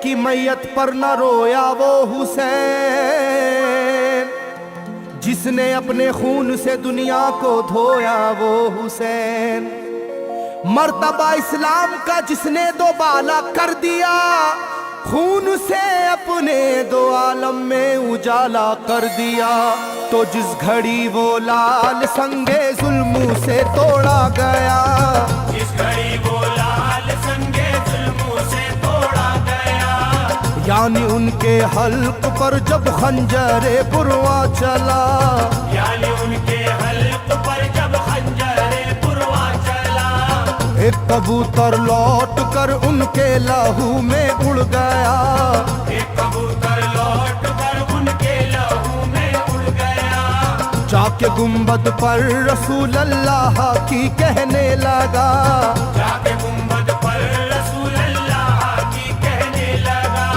की मैयत पर न रोया वो हुसैन, जिसने अपने खून से दुनिया को धोया वो हुसैन। मर्तबा इस्लाम का जिसने दोबाला कर दिया, खून से अपने दो आलम में उजाला कर दिया। तो जिस घड़ी वो लाल संगे जुल्मों से तोड़ा गया, जिस घड़ी वो लाल संगे जुल्मों से तोड़ा गया, यानी उनके हल्क पर जब खंजरे पुरवा चला, यानी उनके हल्क पर जब खंजरे पुरवा चला, एक कबूतर लौट कर उनके लहू में उड़ गया, एक कबूतर लौट कर उनके लहू में उड़ गया, जाके गुंबद पर रसूल अल्लाह की कहने लगा, जाके गुंबद पर रसूल अल्लाह की कहने लगा,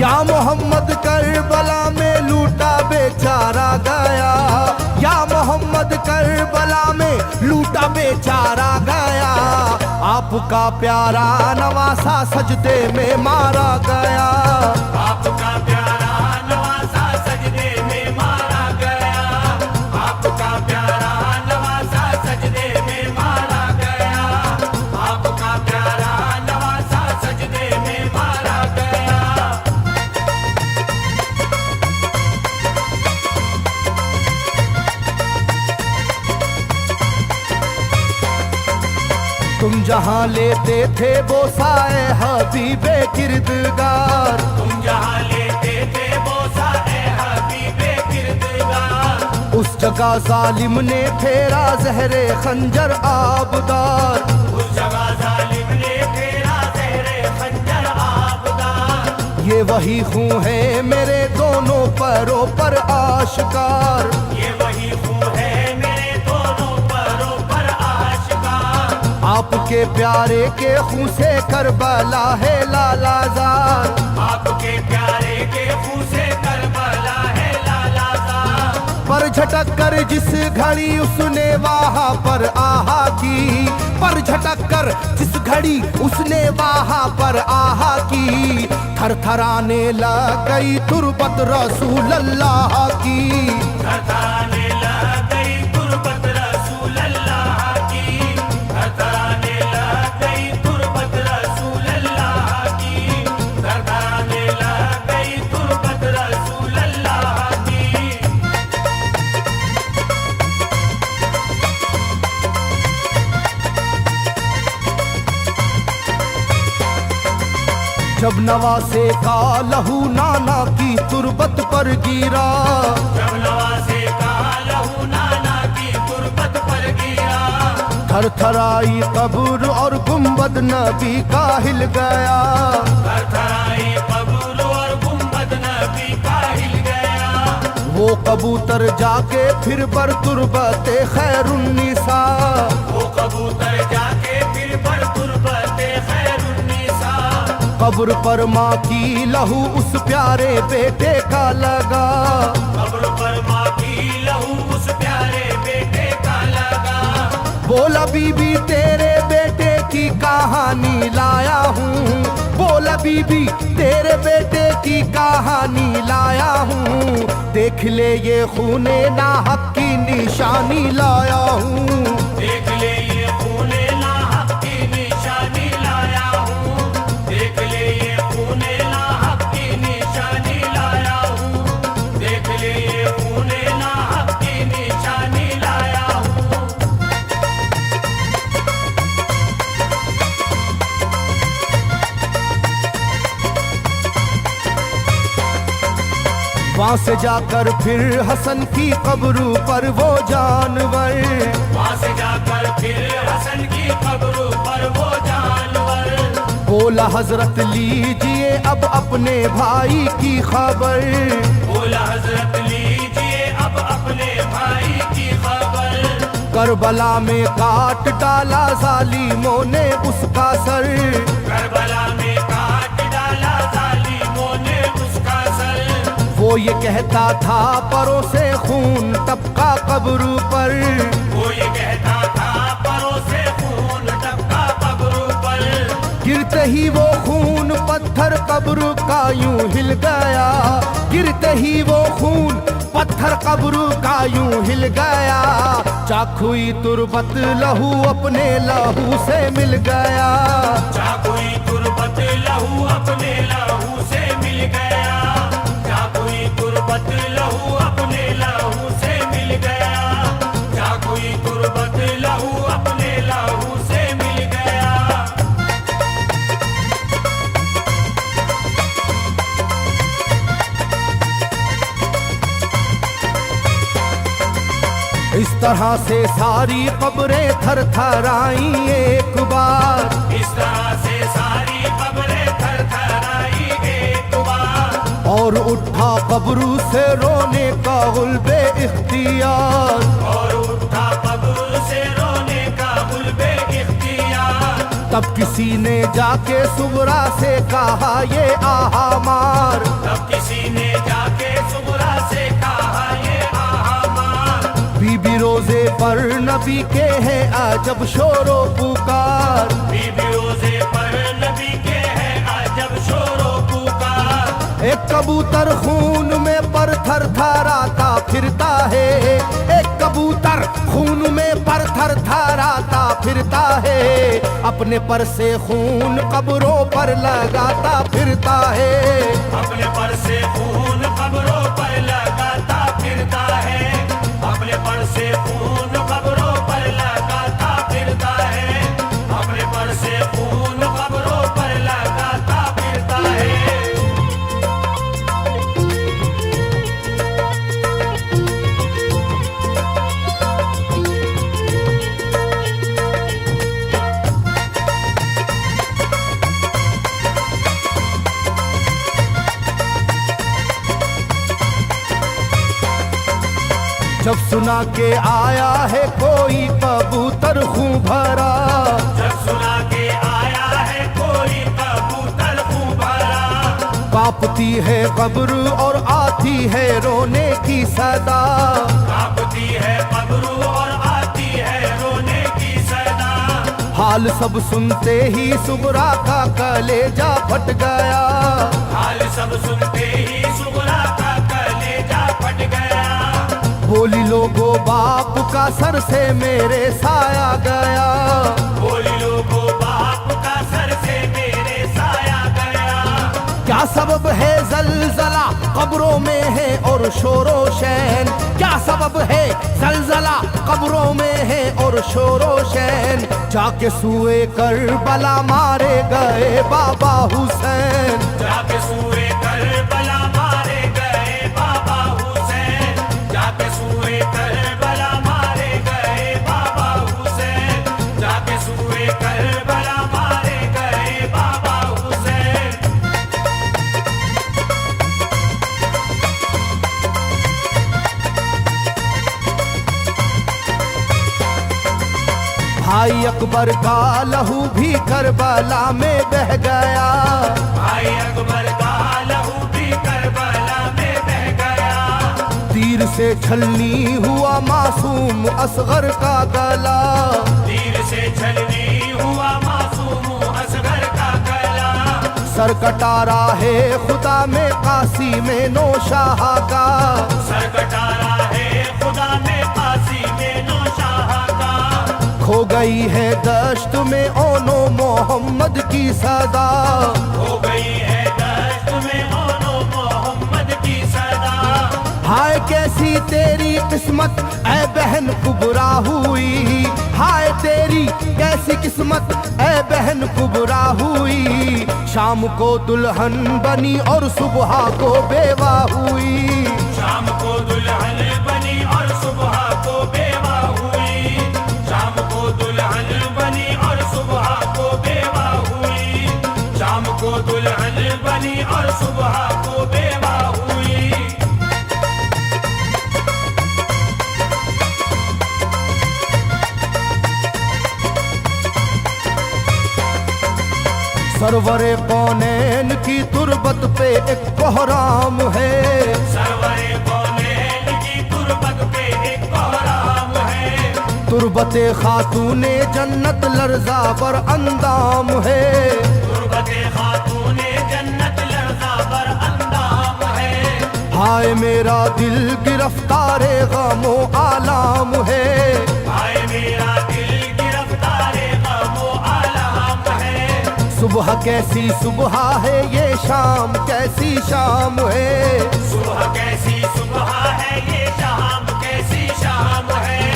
या मोहम्मद करबला में लूटा बेचारा गया, या मोहम्मद करबला में लूटा बेचारा गया। आपका प्यारा नवासा सजदे में मारा गया, आपका प्यारा नवासा सजदे में मारा गया, आपका प्यारा नवासा सजदे में मारा गया, आपका प्यारा नवासा सजदे में मारा गया। तुम जहाँ लेते थे बोसाए हबीबे किरदगार, तुम जहाँ लेते थे बोसा ए हबीबे किरदगार, उस जगह जालिम ने फेरा जहरे खंजर आबदार, उस जगह जालिम ने फेरा ज़हरे खंजर आबदार, ये वही खून है मेरे दोनों पैरों पर आश्कार, ये वही खून है मेरे दोनों पैरों पर आशिकार, आपके प्यारे के खून से करबला है लालाजार, आपके प्यारे के खून से करबला है लालाजार, पर झटक कर जिस घड़ी उसने वहाँ पर आहा की, पर झटक कर जिस घड़ी उसने वहाँ पर आहा की, थरथराने लग गई तुरबत रसूल अल्लाह की, थरथराने लग गई तुरबत रसूल अल्लाह की, थरथराने लग गई तुरबत रसूल अल्लाह की, थरथराने लग गई तुरबत रसूल अल्लाह की। जब नवासे का लहू नाना की तुरबत पर गिरा, जब नवासे का लहू नाना की तुरबत पर गिरा, थरथराई कब्र और गुंबद नबी का हिल गया, थरथराई कब्र और गुंबद नबी का हिल गया, वो कबूतर जाके फिर पर तुरबते खैरुन्निसा, वो कबूतर जाके फिर पर तुरबते खैरुन्निसा, कब्र पर माँ की लहू उस प्यारे बेटे का लगा, कब्र पर माँ की लहू उस प्यारे बेटे का लगा, बोला बीबी तेरे बेटे की कहानी लाया हूँ, बोला बीबी तेरे बेटे की कहानी लाया हूँ, देख ले ये खूने नाहक की निशानी लाया हूँ, देख ले ये खूने नाहक की निशानी लाया हूँ, देख ले ये खूने नाहक की निशानी लाया हूँ, देख ले ये खूने नाहक की निशानी लाया हूँ। वहाँ से जाकर फिर हसन की कब्र पर वो जानवर, वहाँ से जाकर फिर हसन की कब्र पर वो जानवर, बोला हजरत लीजिए अब अपने भाई की खबर, बोला हजरत लीजिए अब अपने भाई की खबर, करबला में काट डाला जालिमों ने उसका सर, करबला में काट डाला जालिमों ने उसका सर, वो ये कहता था परों से खून टपका कब्र पर, वो ये कहता था परों से खून टपका कब्र पर, गिरते ही वो खून पत्थर कब्र का यूं हिल गया, गिरते ही वो खून पत्थर कब्र का यूं हिल गया। चाकुई तुरबत लहू अपने लहू से मिल गया, चाकुई तुरबत लहू अपने लहू से मिल गया, चाकुई तुरबत लहू अपने लहू से मिल गया, चाकुई तुरबत लहू अपने लहू से मिल गया। इस तरह से सारी कब्रें थर थर आई एक बार, इस तरह से सारी कब्रें थर थर आई एक बार, और उठा कब्र से रोने का गुल्बे इख्तियार, और उठा कब्र से रोने का गुल्बे इख्तियार। तब किसी ने जाके सुगरा से कहा ये आहा मार, तब किसी ने जाके सुगरा से कहा ये आहा मार। बीबी रोजे पर नबी के हैं अजब शोरो पुकार, बीबी रोजे पर नबी के हैं अजब शोरो पुकार। एक कबूतर खून में पर थर थराता फिरता है, एक कबूतर खून में पर थर थराता फिरता है, अपने पर से खून कब्रों पर लगाता फिरता है, अपने पर से खून कब्रों पर लगाता फिरता है, अपने पर से खून कब्रों पर लगाता फिरता है, अपने पर से खून कब्रों पर लगाता फिरता है। जब सुना के आया है कोई कबूतर खूं भरा, जब सुना के आया है कोई कबूतर खूं भरा, कांपती है कब्र और आती है रोने की सदा, कांपती है कब्र और आती है रोने की सदा। हाल सब सुनते ही सुगरा का कलेजा फट गया, हाल सब सुनते ही सुगरा का कलेजा फट गया। बोली लोगो बाप का सर से मेरे साया गया, बोली लोगो बाप का सर से मेरे साया गया। क्या सबब है जलजला कब्रों में है और शोरो शैन, क्या सबब है जलजला कब्रों में है और शोरो शैन। जाके सुए करबला मारे गए बाबा हुसैन, जाके सूए करबला मारे गए बाबा हुसैन, जाके सूए करबला मारे गए बाबा हुसैन, जाके सूए करबला मारे गए बाबा हुसैन। भाई अकबर का लहू भी करबला में बह गया, भाई अकबर का लहू भी करबला में बह गया। तीर से छलनी हुआ मासूम असगर का गला, तीर से छलनी हुआ मासूम असगर का गला। सर कटारा है खुदा में काशी में नौशाह का, सर कटारा है खुदा में काशी में नौशाह का। खो गई है दश्त में ओनो मोहम्मद की सदा, हो गई है दश्त में ओनो मोहम्मद की सदा। हाय कैसी तेरी किस्मत ऐ बहन कुबरा हुई, हाय तेरी कैसी किस्मत ऐ बहन कुबरा हुई। शाम को दुल्हन बनी और सुबह को बेवा हुई, शाम को दुल्हन बनी और सुबह को बेवा हुई, शाम को दुल्हन बनी और सुबह को बेवा हुई, शाम को दुल्हन बनी और सुबह को बेवा हुई। सरवरे कौनैन की तुरबत पे एक कोहराम है, सरवरे कौनैन की तुरबत पे एक कोहराम है। तुरबते खातूने जन्नत लर्जा पर अंदाम है, सुबहते खातूने जन्नत लर्जा बर अंदाम है। हाय मेरा दिल गिरफ्तारे गमो आलाम है। हाय मेरा दिल गिरफ्तारे गमो आलाम है। सुबह कैसी सुबह है ये शाम कैसी शाम है। सुबह कैसी सुबह है ये शाम कैसी शाम है।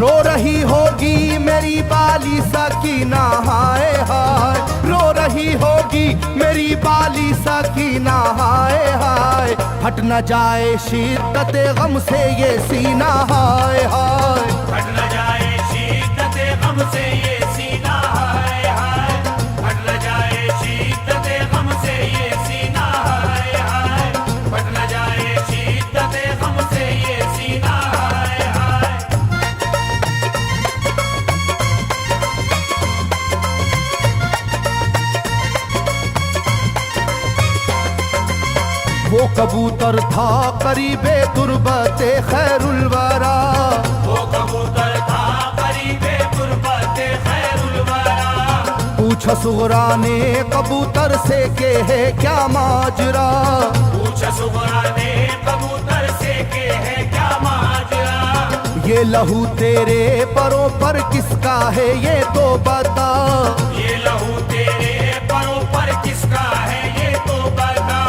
रो रही होगी मेरी बाली सकीना हाय हाय। रो रही होगी मेरी बाली सकीना हाय हाय। हट न जाए शिद्दत गम से ये सीना हाय हाय। हट न जाए शिद्दत गम से ये सीना हाय हाय। हट न जाए शिद्दत गम से ये सीना हाय हाय। हट न जाए शिद्दत गम से ये सीना हाय हाय। वो कबूतर था करीबे तुरबते खैरुल वरा। वो कबूतर था करीबे तुरबते खैरुल वरा। पूछा सुगरा ने कबूतर से के है क्या माजरा। पूछा सुगरा ने कबूतर से के है क्या माजरा। ये लहू तेरे परों पर किसका है ये तो बता। ये लहू तेरे परों पर किसका है ये तो बता।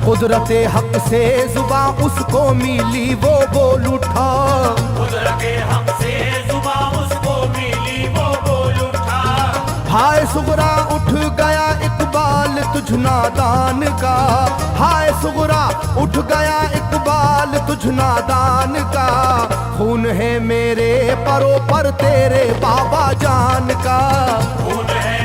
कुदरते हक से जुबां उसको मिली वो बोल उठा। कुदरते हक से जुबां उसको मिली वो बोल उठा। हाय सुगरा उठ गया इकबाल तुझ नादान का। हाय सुगरा उठ गया इकबाल तुझ नादान का। खून है मेरे परों पर तेरे बाबा जान का। खून है